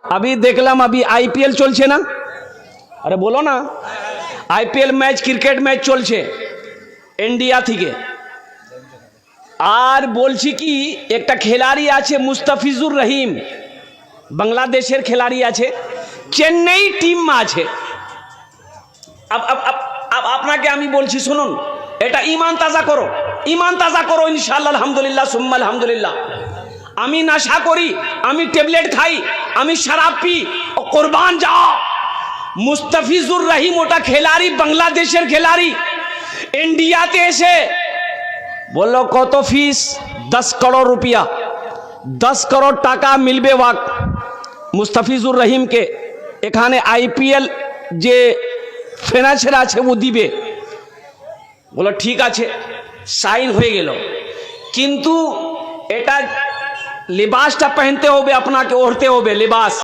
अभी देखलाम अभी आईपीएल चलছে না, अरे बोलो ना, आईपीएल मैच क्रिकेट मैच চলছে इंडिया থেকে। আর বলছি কি একটা খেলোয়াড় আছে মুস্তাফিজুর রহিম, বাংলাদেশের খেলোয়াড় আছে, চেন্নাই টিম আছে। अब আপনাকে আমি বলছি শুনুন, এটা ঈমান তাজা করো, ঈমান তাজা করো ইনশাআল্লাহ। আলহামদুলিল্লাহ সুম্মা আলহামদুলিল্লাহ। আমি নেশা করি, আমি ট্যাবলেট খাই, আমি শরাব পি, কুরবান যাও। মুস্তাফিজুর রহিম ওটা খেলোয়াড়, বাংলাদেশের খেলোয়াড়, ইন্ডিয়াতে এসে বললো কত ফিস, 10 করোড় রুপিয়া, 10 করোড় টাকা মিলবে ওয়াক মুস্তাফিজুর রহিমকে। এখানে আইপিএল যে ফিনান্সিয়াল আছে ও দিবে। বলো ঠিক আছে, সাইন হয়ে গেল, কিন্তু এটা লিবাসটা পহনতে হবে, আপনাকে ওড়তে হবে লিবাস।